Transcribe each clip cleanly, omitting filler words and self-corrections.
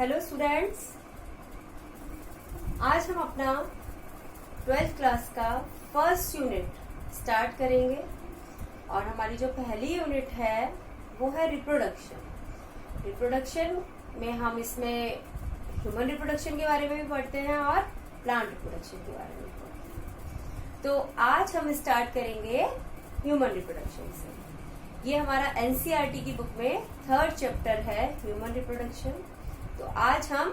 Hello students, आज हम अपना 12th क्लास का फर्स्ट यूनिट स्टार्ट करेंगे और हमारी जो पहली यूनिट है वो है रिप्रोडक्शन। रिप्रोडक्शन में हम इसमें ह्यूमन रिप्रोडक्शन के बारे में भी पढ़ते हैं और प्लांट रिप्रोडक्शन के बारे में भी पढ़ते हैं। तो आज हम स्टार्ट करेंगे ह्यूमन रिप्रोडक्शन से। ये हमारा एनसीईआरटी की बुक में 3rd चैप्टर है ह्यूमन रिप्रोडक्शन। तो आज हम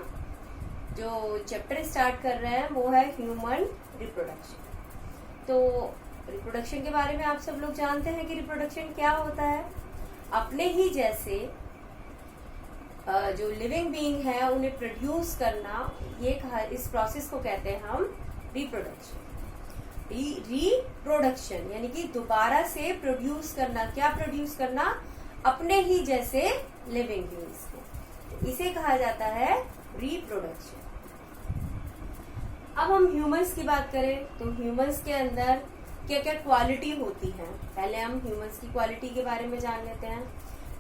जो चैप्टर स्टार्ट कर रहे हैं वो है ह्यूमन रिप्रोडक्शन। तो रिप्रोडक्शन के बारे में आप सब लोग जानते हैं कि रिप्रोडक्शन क्या होता है। अपने ही जैसे जो लिविंग बीइंग है उन्हें प्रोड्यूस करना, ये इस प्रोसेस को कहते हैं हम रिप्रोडक्शन। रिप्रोडक्शन यानी कि दोबारा से प्रोड्यूस करना। क्या प्रोड्यूस करना? अपने ही जैसे लिविंग बीइंग्स को, इसे कहा जाता है रिप्रोडक्शन। अब हम ह्यूमंस की बात करें तो ह्यूमंस के अंदर क्या क्या क्वालिटी होती है। पहले हम ह्यूमंस की क्वालिटी के बारे में जान लेते हैं।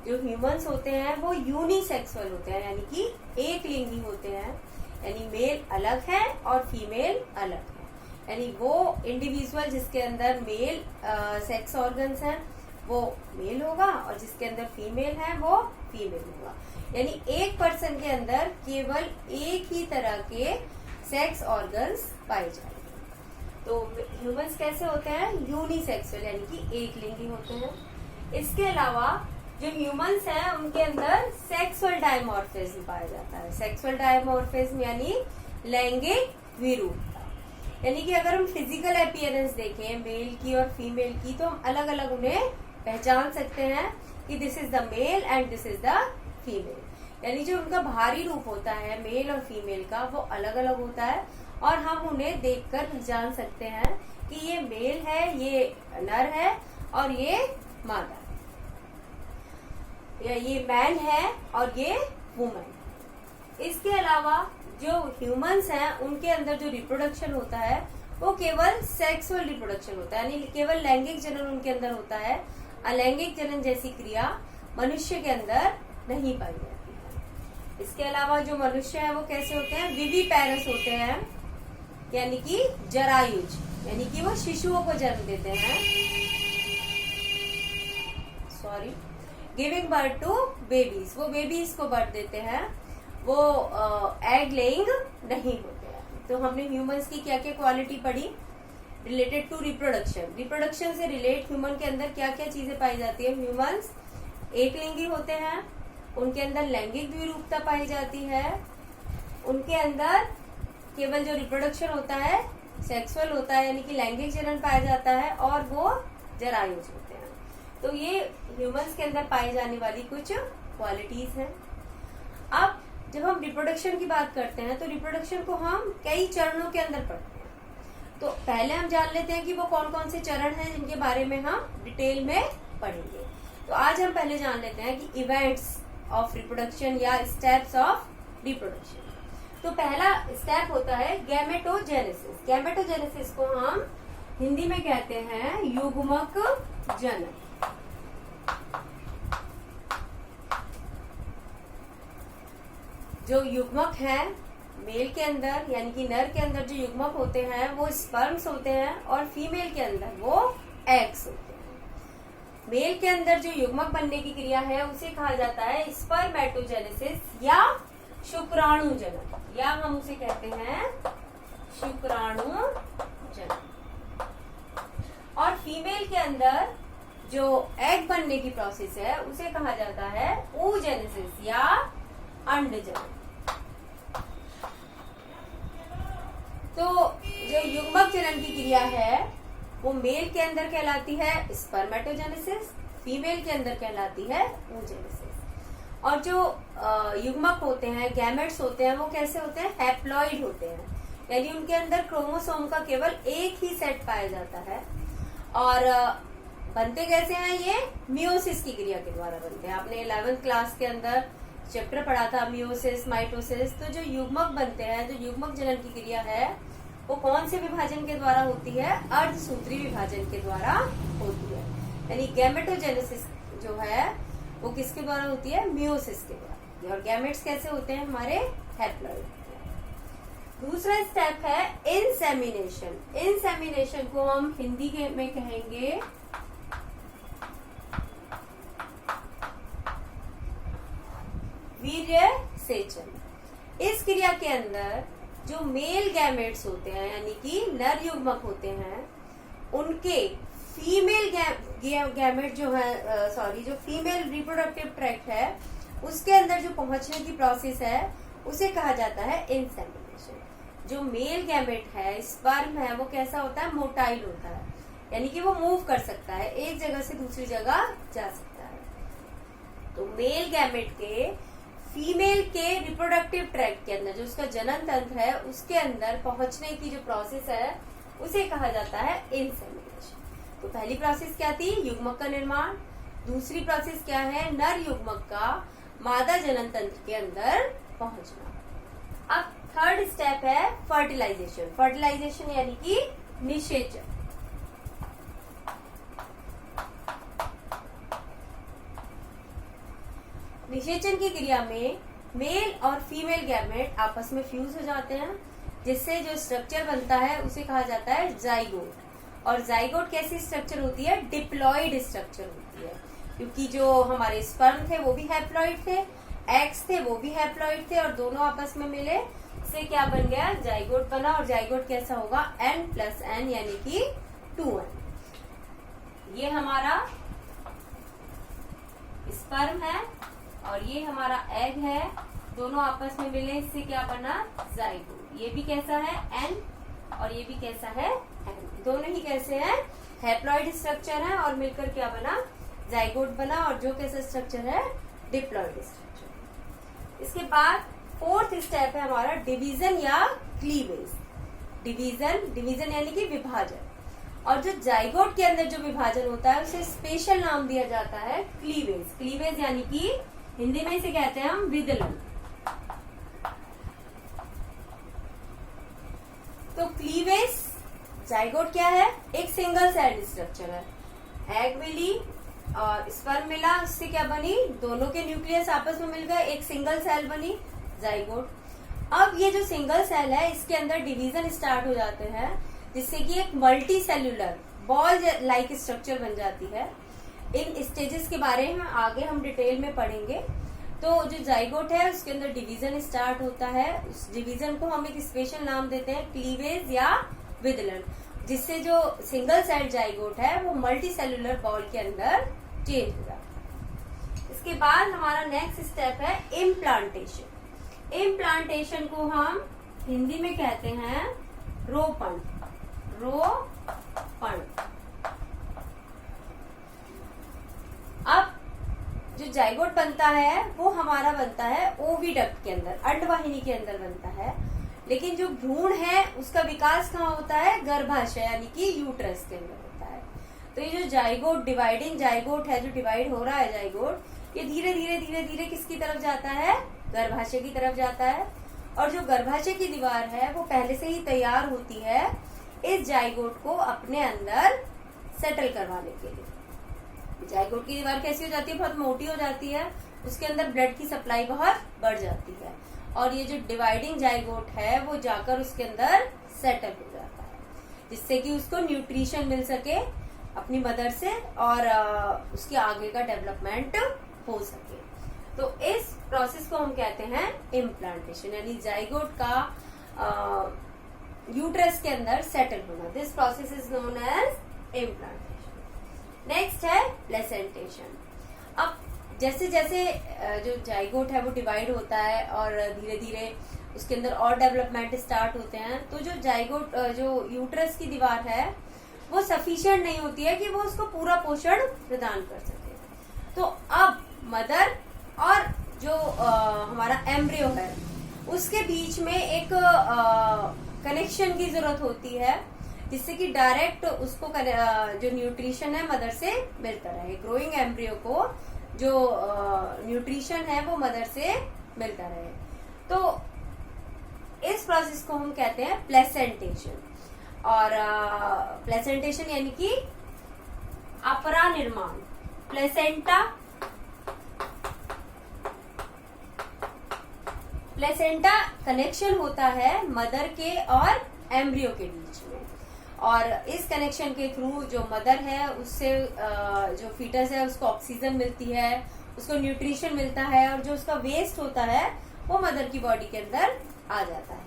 जो ह्यूमंस होते हैं वो यूनिसेक्सुअल होते हैं, यानी कि एक लिंगी होते हैं, यानी मेल अलग है और फीमेल अलग है। यानी वो इंडिविजुअल जिसके अंदर मेल सेक्स ऑर्गन्स हैं वो मेल होगा और जिसके अंदर फीमेल है वो फीमेल होगा। यानी एक पर्सन के अंदर केवल एक ही तरह के सेक्स ऑर्गन्स पाए जाएंगे। तो ह्यूमंस कैसे होते हैं? यूनिसेक्सुअल यानी कि एक लिंगी होते हैं। इसके अलावा जो ह्यूमंस हैं उनके अंदर सेक्सुअल डायमॉर्फिज्म पाया जाता है। सेक्सुअल डायमॉर्फिज्म यानी लैंगिक विरूपता। यानी कि अगर हम फिजिकल अपीयरेंस देखें मेल की और फीमेल की तो हम अलग अलग उन्हें पहचान सकते हैं कि this is the male and this is the female. यानी जो उनका बाहरी रूप होता है मेल और फीमेल का वो अलग अलग होता है और हम उन्हें देखकर जान सकते हैं कि ये मेल है, ये नर है और ये मादा है, या ये मैन है और ये वुमन। इसके अलावा जो ह्यूमंस हैं उनके अंदर जो रिप्रोडक्शन होता है वो केवल सेक्सुअल रिप्रोडक्शन होता है, यानी केवल लैंगिक जनन उनके अंदर होता है। अलैंगिक जनन जैसी क्रिया मनुष्य के अंदर नहीं पाई जाती है। इसके अलावा जो मनुष्य है वो कैसे होते हैं? विविपेरस होते हैं, यानी कि जरायुज, यानी कि वो शिशुओं को जन्म देते हैं। गिविंग बर्थ टू बेबीज, वो बेबीज को बर्थ देते हैं, वो एग लेइंग नहीं होते हैं। तो हमने ह्यूमंस की क्या क्या क्वालिटी पढ़ी रिलेटेड टू रिप्रोडक्शन। रिप्रोडक्शन से रिलेट ह्यूमन के अंदर क्या क्या चीजें पाई जाती है। ह्यूमंस एक लिंगी होते हैं, उनके अंदर लैंगिक विरूपता पाई जाती है, उनके अंदर केवल जो रिप्रोडक्शन होता है सेक्सुअल होता है, यानी कि लैंगिक जनन पाया जाता है, और वो जरायुज होते हैं। तो ये ह्यूमंस के अंदर पाई जाने वाली कुछ क्वालिटीज हैं। अब जब हम रिप्रोडक्शन की बात करते हैं तो रिप्रोडक्शन को हम कई चरणों के अंदर पढ़ते हैं। तो पहले हम जान लेते हैं कि वो कौन कौन से चरण हैं जिनके बारे में हम डिटेल में पढ़ेंगे। तो आज हम पहले जान लेते हैं कि इवेंट्स ऑफ रिप्रोडक्शन या स्टेप्स ऑफ रिप्रोडक्शन। तो पहला स्टेप होता है गैमेटोजेनेसिस। गैमेटोजेनेसिस को हम हिंदी में कहते हैं युग्मक जनन। जो युग्मक है मेल के अंदर यानी कि नर के अंदर जो युग्मक होते हैं वो स्पर्म्स होते हैं और फीमेल के अंदर वो एग्स होते हैं। मेल के अंदर जो युग्मक बनने की क्रिया है उसे कहा जाता है स्पर्मेटोजेनेसिस या शुक्राणु जनन, या हम उसे कहते हैं शुक्राणु जनन। और फीमेल के अंदर जो एग बनने की प्रोसेस है उसे कहा जाता है oogenesis या अंड जनन। तो जो युग्मक जनन की क्रिया है वो मेल के अंदर कहलाती है स्पर्मेटोजेनेसिस, फीमेल के अंदर कहलाती है oogenesis। और जो युग्मक होते हैं गैमेट्स होते हैं वो कैसे होते हैं? हैप्लॉइड होते हैं, यानी उनके अंदर क्रोमोसोम का केवल एक ही सेट पाया जाता है। और बनते कैसे हैं? ये मियोसिस की क्रिया के द्वारा बनते हैं। आपने 11th क्लास के अंदर चैप्टर पढ़ा था मियोसिस माइटोसिस। तो जो युग्मक बनते हैं, जो युग्मक जनन की क्रिया है वो कौन से विभाजन के द्वारा होती है? अर्धसूत्री विभाजन के द्वारा होती है। यानी गैमेटोजेनेसिस जो है वो किसके द्वारा होती है? मियोसिस के द्वारा। और गैमेट्स कैसे होते हैं हमारे, हैप्लॉइड। दूसरा स्टेप है इंसेमिनेशन। इंसेमिनेशन को हम हिंदी के में कहेंगे वीर्य सेचन। इस क्रिया के अंदर जो मेल गैमेट्स होते हैं यानी कि नर युग्मक होते हैं, उनके फीमेल गैमेट जो है जो फीमेल रिप्रोडक्टिव ट्रैक्ट है उसके अंदर जो पहुंचने की प्रोसेस है उसे कहा जाता है इंसेमिनेशन। जो मेल गैमेट है, स्पर्म है, वो कैसा होता है, मोटाइल होता है, यानी कि वो मूव कर सकता है, एक जगह से दूसरी जगह जा सकता है। तो मेल गैमेट के फीमेल के रिप्रोडक्टिव ट्रैक्ट के अंदर जो उसका जनन तंत्र है उसके अंदर पहुंचने की जो प्रोसेस है उसे कहा जाता है इंसेमिनेशन। तो पहली प्रोसेस क्या थी, युग्मक का निर्माण। दूसरी प्रोसेस क्या है, नर युग्मक का मादा जनन तंत्र के अंदर पहुंचना। अब थर्ड स्टेप है फर्टिलाइजेशन। फर्टिलाइजेशन यानी कि निषेचन। निषेचन की क्रिया में मेल और फीमेल गैमेट आपस में फ्यूज हो जाते हैं, जिससे जो स्ट्रक्चर बनता है उसे कहा जाता है जाइगोट। और जाइगोट कैसी स्ट्रक्चर होती है, डिप्लॉइड स्ट्रक्चर होती है, क्योंकि जो हमारे स्पर्म थे वो भी हैप्लॉइड थे, एग्स थे वो भी हैप्लॉइड थे, और दोनों आपस में मिले से क्या बन गया, जाइगोट बना। और जाइगोट कैसा होगा, n+n यानी कि 2n। ये हमारा स्पर्म है और ये हमारा एग है, दोनों आपस में मिले, इससे क्या बना, जाइगोट। ये भी कैसा है, n, और ये भी कैसा है, n। दोनों ही कैसे हैं, हैप्लॉइड स्ट्रक्चर है, और मिलकर क्या बना, जाइगोट बना। और जो कैसा स्ट्रक्चर है, डिप्लॉइड स्ट्रक्चर। इसके बाद फोर्थ स्टेप है हमारा डिवीजन या क्लीवेज। डिवीजन यानी कि विभाजन। और जो जाइगोट के अंदर जो विभाजन होता है उसे स्पेशल नाम दिया जाता है क्लीवेज। क्लीवेज यानी कि हिंदी में इसे कहते हैं हम विदलन। तो क्लीवेज जाइगोट क्या है, एक सिंगल सेल स्ट्रक्चर है। एग मिली और स्पर्म मिला, उससे क्या बनी, दोनों के न्यूक्लियस आपस में मिल गए, एक सिंगल सेल बनी, जाइगोट। अब ये जो सिंगल सेल है इसके अंदर डिवीजन स्टार्ट हो जाते हैं, जिससे कि एक multi cellular ball like structure बन जाती है। इन स्टेजेस के बारे में आगे हम डिटेल में पढ़ेंगे। तो जो जाइगोट है उसके अंदर डिवीजन स्टार्ट होता है, उस डिवीजन को हम एक स्पेशल नाम देते हैं क्लीवेज या विदलन, जिससे जो सिंगल सेल जाइगोट है वो मल्टी सेल्यूलर बॉल के अंदर चेंज हो जाता है। इसके बाद हमारा नेक्स्ट स्टेप है इम्प्लांटेशन। इम्प्लांटेशन को हम हिंदी में कहते हैं रोपण। अब जो जाइगोट बनता है वो हमारा बनता है ओविडक्ट के अंदर, अंडवाहिनी के अंदर बनता है। लेकिन जो भ्रूण है उसका विकास कहाँ होता है, गर्भाशय यानी कि यूट्रस के अंदर होता है। तो ये जो जाइगोट, डिवाइडिंग जाइगोट है, जो डिवाइड हो रहा है जाइगोट, ये धीरे धीरे किसकी तरफ जाता है, गर्भाशय की तरफ जाता है। और जो गर्भाशय की दीवार है वो पहले से ही तैयार होती है इस जाइगोट को अपने अंदर सेटल करवाने के लिए। जाइगोट की दीवार कैसी हो जाती है, बहुत मोटी हो जाती है, उसके अंदर ब्लड की सप्लाई बहुत बढ़ जाती है, और ये जो डिवाइडिंग जाइगोट है वो जाकर उसके अंदर सेटल हो जाता है, जिससे कि उसको न्यूट्रिशन मिल सके अपनी मदर से और उसके आगे का डेवलपमेंट हो सके। तो इस प्रोसेस को हम कहते हैं इम्प्लांटेशन, यानी जाइगोट का यूट्रस के अंदर सेटल होना। This process is known as implantation. Next है प्लेसेंटेशन। अब जैसे जैसे जो जाइगोट है वो डिवाइड होता है और धीरे धीरे उसके अंदर और डेवलपमेंट स्टार्ट होते हैं, तो जो जाइगोट जो यूट्रस की दीवार है वो सफिशिएंट नहीं होती है कि वो उसको पूरा पोषण प्रदान कर सके। तो अब मदर और जो हमारा एम्ब्रियो है उसके बीच में एक कनेक्शन की जरूरत होती है, जिससे कि डायरेक्ट उसको जो न्यूट्रिशन है मदर से मिलता रहे। ग्रोइंग एम्ब्रियो को जो न्यूट्रिशन है वो मदर से मिलता रहे। तो इस प्रोसेस को हम कहते हैं प्लेसेंटेशन। और प्लेसेंटेशन यानी कि अपरा निर्माण। प्लेसेंटा प्लेसेंटा कनेक्शन होता है मदर के और एम्ब्रियो के बीच में, और इस कनेक्शन के थ्रू जो मदर है उससे जो फीटस है उसको ऑक्सीजन मिलती है, उसको न्यूट्रिशन मिलता है, और जो उसका वेस्ट होता है वो मदर की बॉडी के अंदर आ जाता है।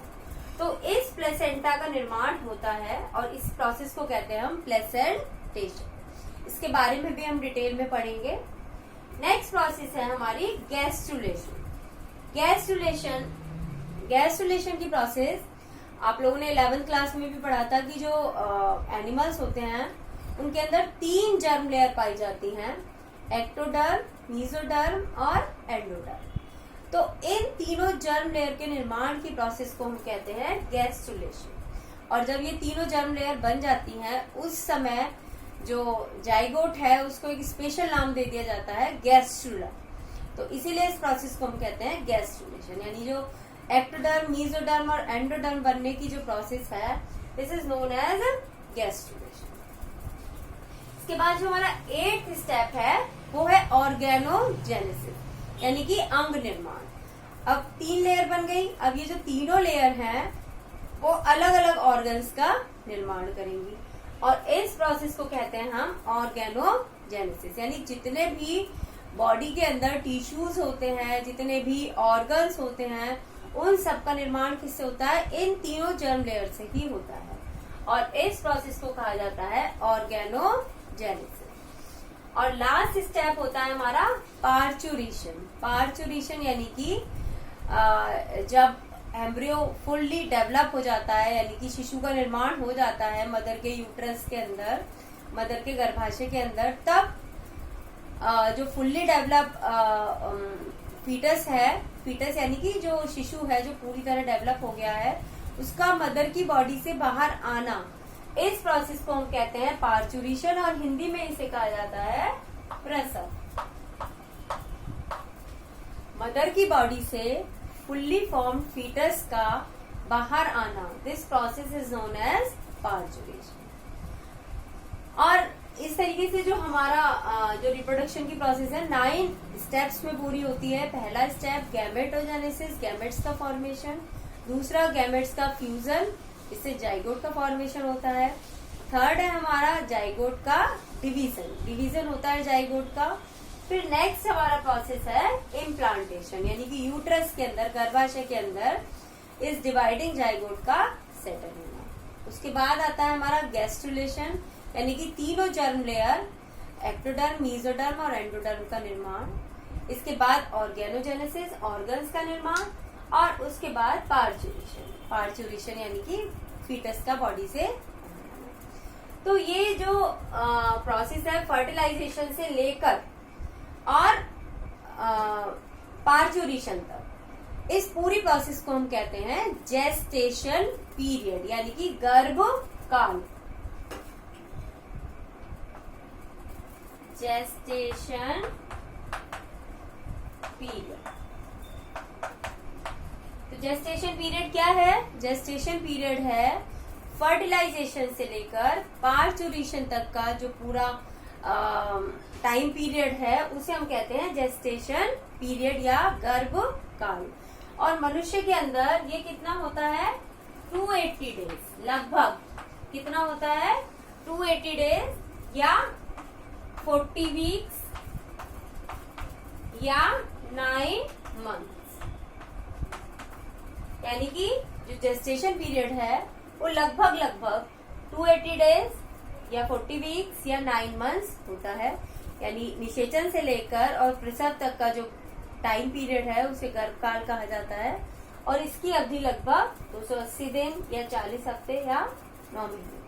तो इस प्लेसेंटा का निर्माण होता है और इस प्रोसेस को कहते हैं हम प्लेसेंटेशन। इसके बारे में भी हम डिटेल में पढ़ेंगे। नेक्स्ट प्रोसेस है हमारी गैस्ट्रुलेशन। गैस्ट्रुलेशन की प्रोसेस आप लोगों ने 11th क्लास में भी पढ़ा था कि जो एनिमल्स होते हैं उनके अंदर 3 जर्म लेयर पाई जाती हैं, एक्टोडर्म, मेसोडर्म और एंडोडर्म। तो इन तीनों जर्म लेयर के निर्माण की प्रोसेस को हम कहते हैं गैस्ट्रुलेशन। और जब ये तीनों जर्म लेयर बन जाती हैं उस समय जो जाइगोट है उसको एक स्पेशल नाम दे दिया जाता है गैस्ट्रुला। तो इसीलिए इस प्रोसेस को हम कहते हैं गैस्ट्रुलेशन, यानी जो एक्टोडर्म, मेसोडर्म और एंडोडर्म बनने की जो प्रोसेस है this is known as gastrulation. इसके बाद जो हमारा 8th स्टेप है वो है ऑर्गेनोजेनेसिस, यानी कि अंग निर्माण। अब 3 लेयर बन गई, अब ये जो तीनों लेयर हैं वो अलग अलग ऑर्गन्स का निर्माण करेंगी, और इस प्रोसेस को कहते हैं हम ऑर्गेनोजेनेसिस। यानी जितने भी बॉडी के अंदर टिश्यूज होते हैं, जितने भी ऑर्गन्स होते हैं, उन सब का निर्माण किससे होता है? इन तीनों जर्म लेयर से ही होता है, और इस प्रोसेस को कहा जाता है ऑर्गेनोजेनेसिस। और लास्ट स्टेप होता है हमारा पार्चुरेशन। पार्चुरेशन यानी कि जब एम्ब्रियो फुल्ली डेवलप हो जाता है, यानी कि शिशु का निर्माण हो जाता है मदर के यूट्रस के अंदर, मदर के गर्भाशय के अंदर, तब जो फुल्ली डेवलप फीटस है, फीटस यानी कि जो शिशु है जो पूरी तरह डेवलप हो गया है, उसका मदर की बॉडी से बाहर आना, इस प्रोसेस को हम कहते हैं पार्चुरेशन, और हिंदी में इसे कहा जाता है प्रसव। मदर की बॉडी से फुल्ली फॉर्म्ड फीटस का बाहर आना, this process is known as parturition. और इस तरीके से जो हमारा जो रिप्रोडक्शन की प्रोसेस है 9 स्टेप्स में पूरी होती है। पहला स्टेप गैमेटोजेनेसिस, गैमेट्स का फॉर्मेशन। दूसरा गैमेट्स का फ्यूजन, इससे जाइगोट का फॉर्मेशन होता है। थर्ड है हमारा जाइगोट का डिवीजन, डिवीजन होता है जाइगोट का। फिर नेक्स्ट हमारा प्रोसेस है इम्प्लांटेशन, यानी कि यूट्रस के अंदर, गर्भाशय के अंदर इस डिवाइडिंग जाइगोट का सेटल होना। उसके बाद आता है हमारा गैस्ट्रुलेशन, यानी कि तीनों जर्म लेयर, एक्टोडर्म, मेसोडर्म और एंडोडर्म का निर्माण। इसके बाद ऑर्गेनोजेनेसिस, ऑर्गन्स का निर्माण, और उसके बाद पार्चुरेशन, पार्चुरेशन यानी कि फीटस का बॉडी से। तो ये जो प्रोसेस है फर्टिलाइजेशन से लेकर और पार्चुरेशन तक, इस पूरी प्रोसेस को हम कहते हैं जेस्टेशन पीरियड, यानी कि गर्भकाल। Gestation period. तो जेस्टेशन पीरियड क्या है? जेस्टेशन पीरियड है फर्टिलाइजेशन से लेकर पार्चुरेशन तक का जो पूरा टाइम पीरियड है उसे हम कहते हैं जेस्टेशन पीरियड या गर्भकाल। और मनुष्य के अंदर ये कितना होता है? 280 डेज, लगभग कितना होता है? 280 डेज या 40 वीक्स या 9 मंथ्स। यानी कि जो जेस्टेशन पीरियड है वो लगभग 280 डेज या 40 वीक्स या 9 मंथ्स होता है। यानी निषेचन से लेकर और प्रसव तक का जो टाइम पीरियड है उसे गर्भकाल कहा जाता है, और इसकी अवधि लगभग 280 दिन या 40 हफ्ते या 9 महीने।